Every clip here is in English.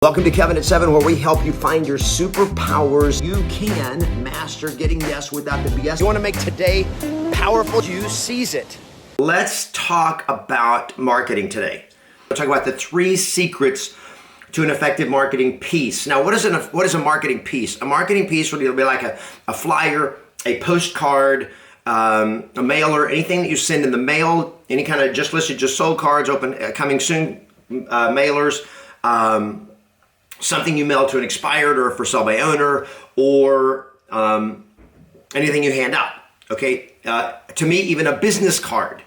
Welcome to Kevin at 7, where we help you find your superpowers. You can master getting yes without the BS. You want to make today powerful, you seize it. Let's talk about marketing today. We'll talk about the 3 secrets to an effective marketing piece. Now, what is a marketing piece? A marketing piece would be like a flyer, a postcard, a mailer, anything that you send in the mail, any kind of just listed, just sold cards, open, coming soon mailers, something you mail to an expired or for sale by owner, or anything you hand out, okay? To me, even a business card,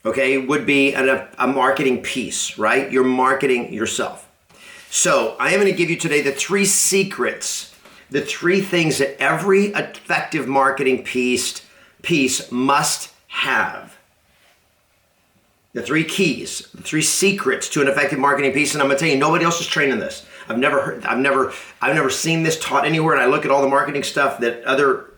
okay, would be a marketing piece, right? You're marketing yourself. So I am going to give you today the 3 secrets, the 3 things that every effective marketing piece must have. The 3 keys, the 3 secrets to an effective marketing piece, and I'm going to tell you, nobody else is training this. I've never seen this taught anywhere, and I look at all the marketing stuff that other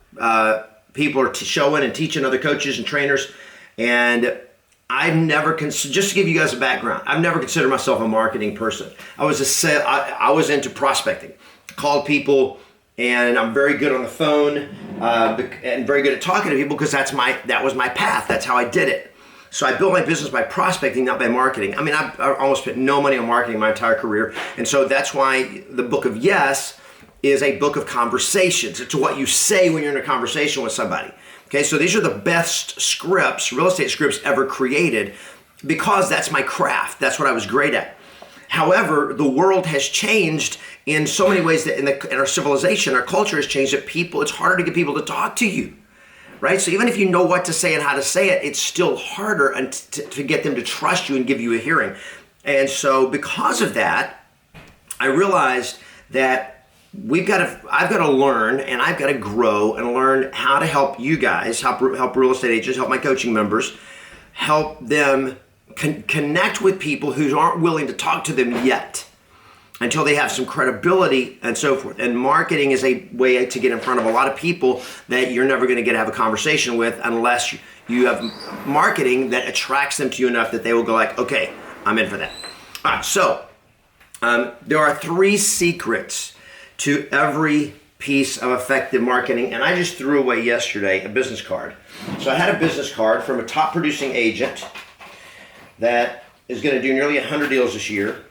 people are showing and teaching, other coaches and trainers, and I've never, just to give you guys a background, I've never considered myself a marketing person. I was into prospecting, called people, and I'm very good on the phone and very good at talking to people because that was my path. That's how I did it. So I built my business by prospecting, not by marketing. I mean, I almost spent no money on marketing my entire career. And so that's why the book of Yes is a book of conversations. It's what you say when you're in a conversation with somebody. Okay, so these are the best scripts, real estate scripts ever created, because that's my craft. That's what I was great at. However, the world has changed in so many ways that in our civilization, our culture has changed that it's harder to get people to talk to you. Right? So even if you know what to say and how to say it, it's still harder to get them to trust you and give you a hearing. And so because of that, I realized that I've got to learn, and I've got to grow and learn how to help you guys, help real estate agents, help my coaching members, help them connect with people who aren't willing to talk to them yet, until they have some credibility and so forth. And marketing is a way to get in front of a lot of people that you're never going to get to have a conversation with unless you have marketing that attracts them to you enough that they will go like, okay, I'm in for that. All right, so there are 3 secrets to every piece of effective marketing. And I just threw away yesterday a business card. So I had a business card from a top producing agent that is going to do nearly 100 deals this year.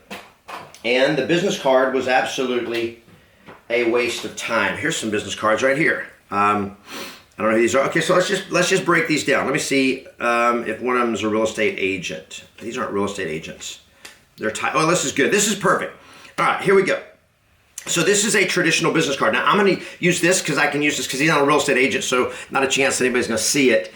And the business card was absolutely a waste of time. Here's some business cards right here. I don't know who these are. Okay, so let's just break these down. Let me see if one of them is a real estate agent. These aren't real estate agents. They're oh, this is good. This is perfect. All right, here we go. So this is a traditional business card. Now I'm going to use this because I can use this because he's not a real estate agent, so not a chance that anybody's going to see it.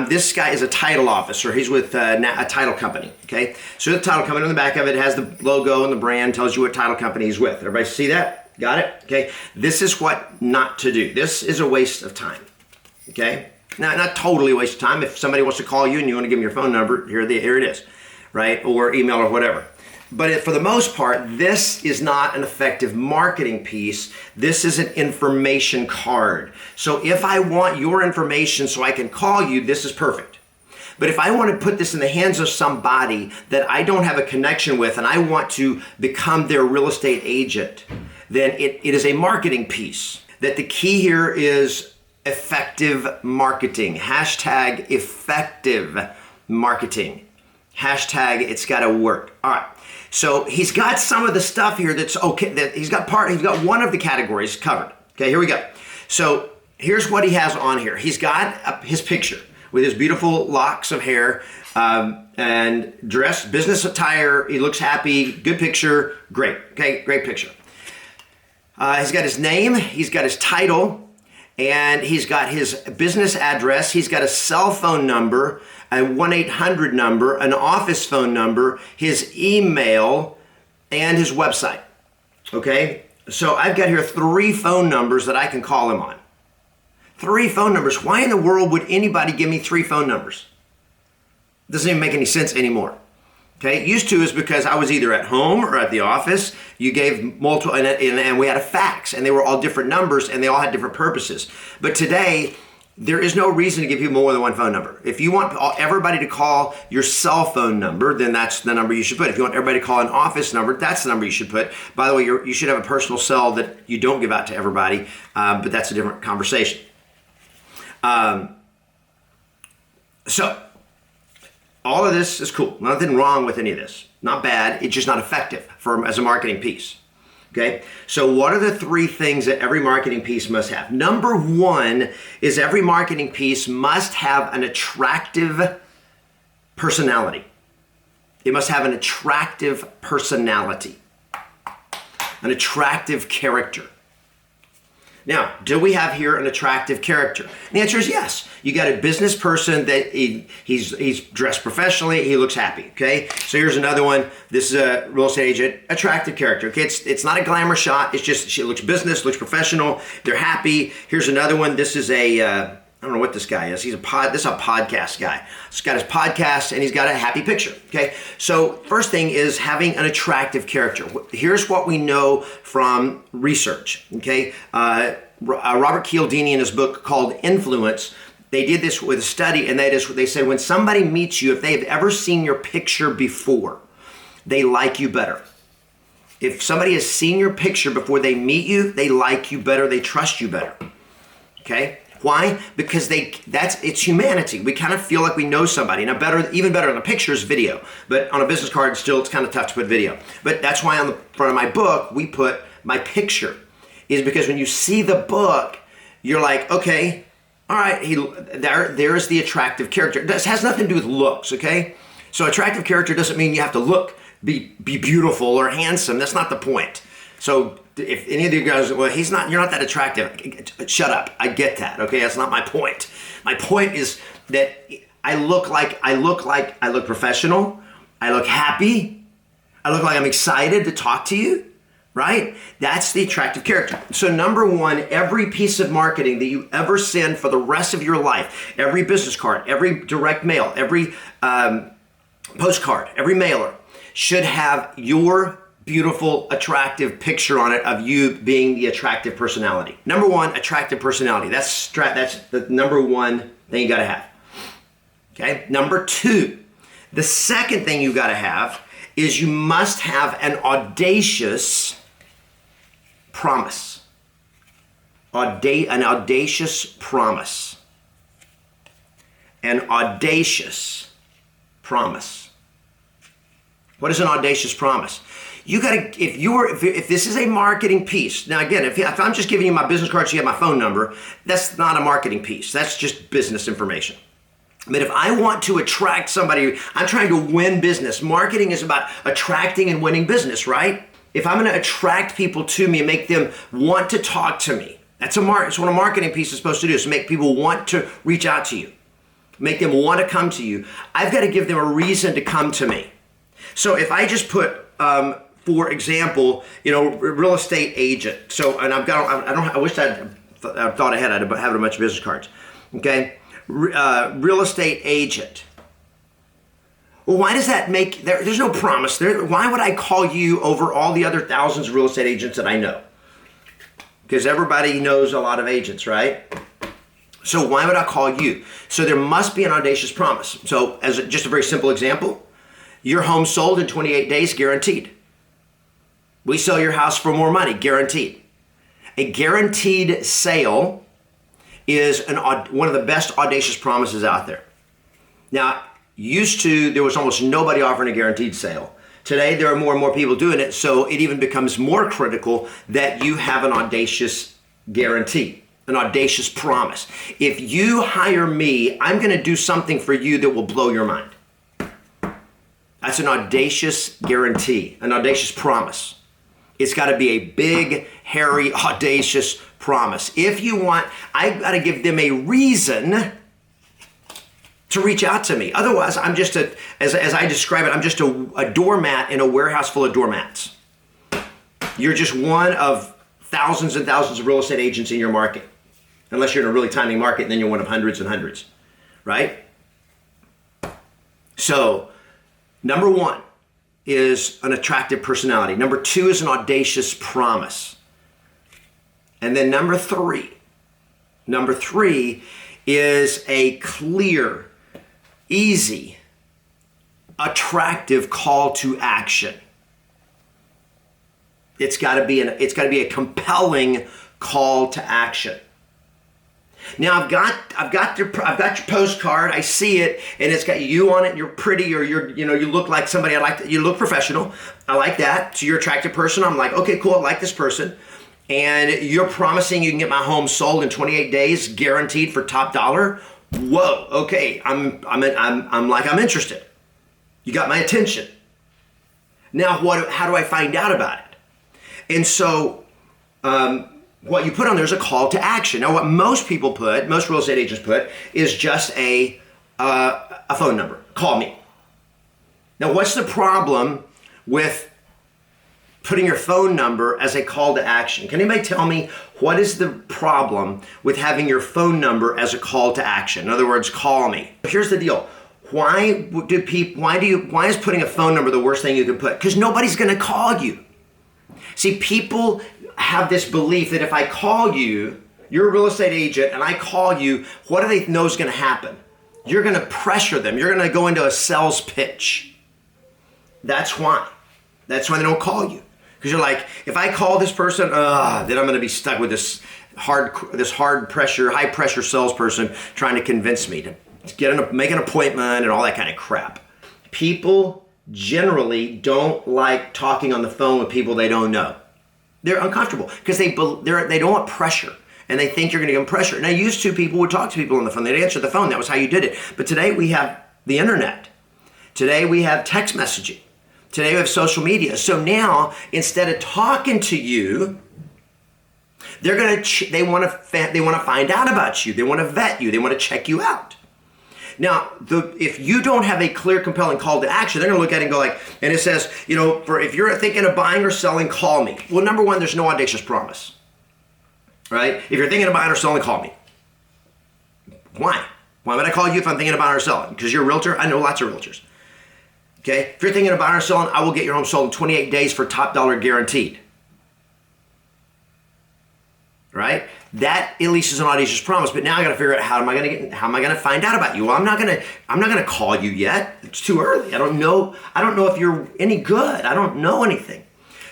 This guy is a title officer. He's with a title company, okay? So the title company on the back of it has the logo and the brand, tells you what title company he's with. Everybody see that? Got it? Okay. This is what not to do. This is a waste of time, okay? Now, not totally a waste of time. If somebody wants to call you and you want to give them your phone number, here it is, right? Or email or whatever. But for the most part, this is not an effective marketing piece. This is an information card. So if I want your information so I can call you, this is perfect. But if I want to put this in the hands of somebody that I don't have a connection with and I want to become their real estate agent, then it is a marketing piece. That the key here is effective marketing. Hashtag effective marketing. Hashtag it's got to work. All right. So he's got some of the stuff here that's okay. That he's got one of the categories covered. Okay, here we go. So here's what he has on here. He's got his picture with his beautiful locks of hair and dressed business attire. He looks happy. Good picture. Great. Okay, great picture. He's got his name. He's got his title. And he's got his business address. He's got a cell phone number, a 1-800 number, an office phone number, his email, and his website. Okay? So I've got here 3 phone numbers that I can call him on. 3 phone numbers. Why in the world would anybody give me 3 phone numbers? Doesn't even make any sense anymore. Okay, used to is because I was either at home or at the office. You gave multiple, and we had a fax, and they were all different numbers, and they all had different purposes. But today, there is no reason to give people more than one phone number. If you want everybody to call your cell phone number, then that's the number you should put. If you want everybody to call an office number, that's the number you should put. By the way, you should have a personal cell that you don't give out to everybody, but that's a different conversation. So, all of this is cool. Nothing wrong with any of this. Not bad. It's just not effective as a marketing piece. Okay, so what are the 3 things that every marketing piece must have? Number 1 is every marketing piece must have an attractive personality. It must have an attractive personality, an attractive character. Now, do we have here an attractive character? And the answer is yes. You got a business person that he's dressed professionally, he looks happy, okay? So here's another one. This is a real estate agent, attractive character, okay? It's not a glamour shot, it's just she looks business, looks professional, they're happy. Here's another one. This is I don't know what this guy is. This is a podcast guy. He's got his podcast and he's got a happy picture, okay? So first thing is having an attractive character. Here's what we know from research, okay? Robert Cialdini in his book called Influence, they did this with a study, and they said when somebody meets you, if they've ever seen your picture before, they like you better. If somebody has seen your picture before they meet you, they like you better, they trust you better, okay? Why? Because it's humanity. We kind of feel like we know somebody. Now, even better than a picture is video. But on a business card, still, it's kind of tough to put video. But that's why on the front of my book, we put my picture. Is because when you see the book, you're like, okay, all right, there's the attractive character. This has nothing to do with looks, okay? So attractive character doesn't mean you have to be beautiful or handsome. That's not the point. So if any of you guys, well, you're not that attractive. Shut up. I get that. Okay, that's not my point. My point is that I look professional. I look happy. I look like I'm excited to talk to you, right? That's the attractive character. So number 1, every piece of marketing that you ever send for the rest of your life, every business card, every direct mail, every postcard, every mailer should have your beautiful, attractive picture on it of you being the attractive personality. Number 1, attractive personality. That's the number 1 thing you got to have. Okay. Number 2, the second thing you got to have is you must have an audacious promise. An audacious promise. An audacious promise. What is an audacious promise? You gotta, if this is a marketing piece, now again, if I'm just giving you my business card so you have my phone number, that's not a marketing piece. That's just business information. But if I want to attract somebody, I'm trying to win business. Marketing is about attracting and winning business, right? If I'm gonna attract people to me and make them want to talk to me, that's what a marketing piece is supposed to do, is make people want to reach out to you. Make them want to come to you. I've got to give them a reason to come to me. So if I just put, for example, real estate agent. So, and I wish I thought ahead. I'd have a bunch of business cards. Okay, real estate agent. Well, why does that make there's no promise there? Why would I call you over all the other thousands of real estate agents that I know? Because everybody knows a lot of agents, right? So why would I call you? So there must be an audacious promise. So as just a very simple example, your home sold in 28 days, guaranteed. We sell your house for more money, guaranteed. A guaranteed sale is one of the best audacious promises out there. Now, there was almost nobody offering a guaranteed sale. Today, there are more and more people doing it, so it even becomes more critical that you have an audacious guarantee, an audacious promise. If you hire me, I'm going to do something for you that will blow your mind. That's an audacious guarantee, an audacious promise. It's got to be a big, hairy, audacious promise. If you want, I've got to give them a reason to reach out to me. Otherwise, I'm just as I describe it, I'm just a doormat in a warehouse full of doormats. You're just one of thousands and thousands of real estate agents in your market. Unless you're in a really tiny market, and then you're one of hundreds and hundreds, right? So, number 1 is an attractive personality. Number 2 is an audacious promise. And then number 3 is a clear, easy, attractive call to action. It's got to be a compelling call to action. Now I've got your postcard. I see it, and it's got you on it. And you're pretty, or you look like somebody I like. You look professional. I like that. So you're an attractive person. I'm like, okay, cool. I like this person. And you're promising you can get my home sold in 28 days, guaranteed for top dollar. Whoa. Okay. I'm interested. You got my attention. Now how do I find out about it? And so, what you put on there is a call to action. Now, what most real estate agents put, is just a phone number. Call me. Now, what's the problem with putting your phone number as a call to action? Can anybody tell me what is the problem with having your phone number as a call to action? In other words, call me. Here's the deal. Why is putting a phone number the worst thing you can put? Because nobody's going to call you. See, people have this belief that if I call you, you're a real estate agent, and I call you, what do they know is going to happen? You're going to pressure them. You're going to go into a sales pitch. That's why. That's why they don't call you. Because you're like, if I call this person, then I'm going to be stuck with this high pressure salesperson trying to convince me to make an appointment and all that kind of crap. People generally don't like talking on the phone with people they don't know. They're uncomfortable because they don't want pressure, and they think you're going to give them pressure. Now, used to, people would talk to people on the phone. They'd answer the phone. That was how you did it. But today we have the internet. Today we have text messaging. Today we have social media. So now, instead of talking to you, they want to find out about you. They want to vet you. They want to check you out. Now, if you don't have a clear, compelling call to action, they're going to look at it and go like, and it says, if you're thinking of buying or selling, call me. Well, number one, there's no audacious promise, right? If you're thinking of buying or selling, call me. Why? Why would I call you if I'm thinking of buying or selling? Because you're a realtor? I know lots of realtors. Okay? If you're thinking of buying or selling, I will get your home sold in 28 days for top dollar guaranteed. Right? That at least is an audacious promise. But now I got to figure out how am I going to find out about you? Well, I'm not going to call you yet. It's too early. I don't know if you're any good. I don't know anything.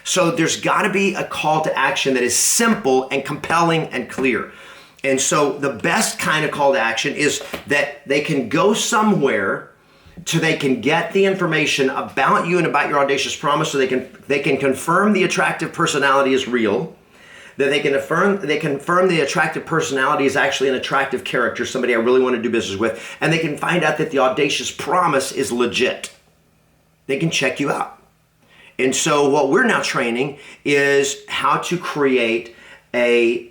So there's got to be a call to action that is simple and compelling and clear. And so the best kind of call to action is that they can go somewhere so they can get the information about you and about your audacious promise, so they can confirm the attractive personality is real. That they confirm the attractive personality is actually an attractive character, somebody I really want to do business with, and they can find out that the audacious promise is legit. They can check you out. And so what we're now training is how to create a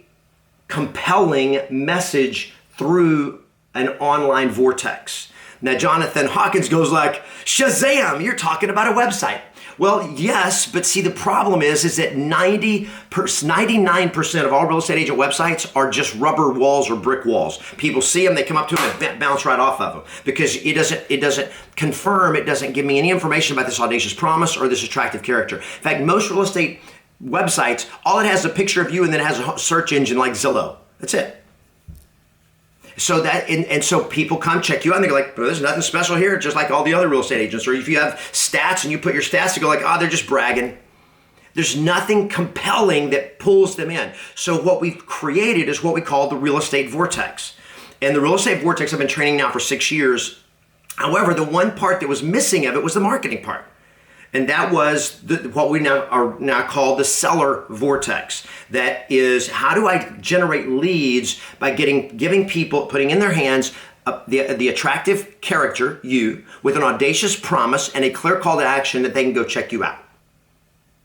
compelling message through an online vortex. Now, Jonathan Hawkins goes like, Shazam, you're talking about a website. Well, yes, but see, the problem is that 99% of all real estate agent websites are just rubber walls or brick walls. People see them, they come up to them and bounce right off of them because it doesn't confirm, it doesn't give me any information about this audacious promise or this attractive character. In fact, most real estate websites, all it has is a picture of you and then it has a search engine like Zillow. That's it. So so people come check you out and they're like, well, there's nothing special here, just like all the other real estate agents. Or if you have stats and you put your stats, to go like, they're just bragging. There's nothing compelling that pulls them in. So what we've created is what we call the real estate vortex. And the real estate vortex I've been training now for 6 years. However, the one part that was missing of it was the marketing part. And that was what we now call the Seller Vortex. That is, how do I generate leads by giving people, putting in their hands the attractive character, you, with an audacious promise and a clear call to action that they can go check you out.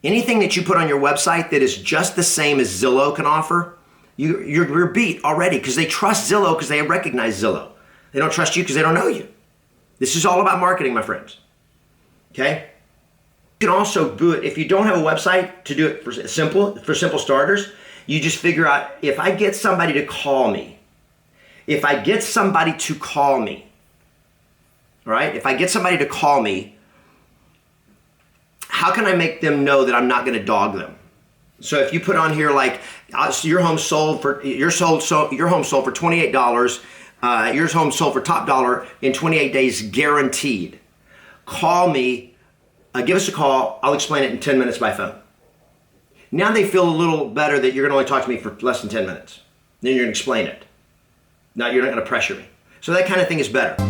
Anything that you put on your website that is just the same as Zillow can offer, you're beat already, because they trust Zillow because they recognize Zillow. They don't trust you because they don't know you. This is all about marketing, my friends. Okay? You can also do it if you don't have a website. To do it for simple starters, you just figure out, if I get somebody to call me, all right? If I get somebody to call me, how can I make them know that I'm not going to dog them? So if you put on here like your home sold for $28, Yours home sold for top dollar in 28 days guaranteed. Call me, give us a call. I'll explain it in 10 minutes by phone. Now they feel a little better that you're going to only talk to me for less than 10 minutes. Then you're going to explain it. Now you're not going to pressure me. So that kind of thing is better.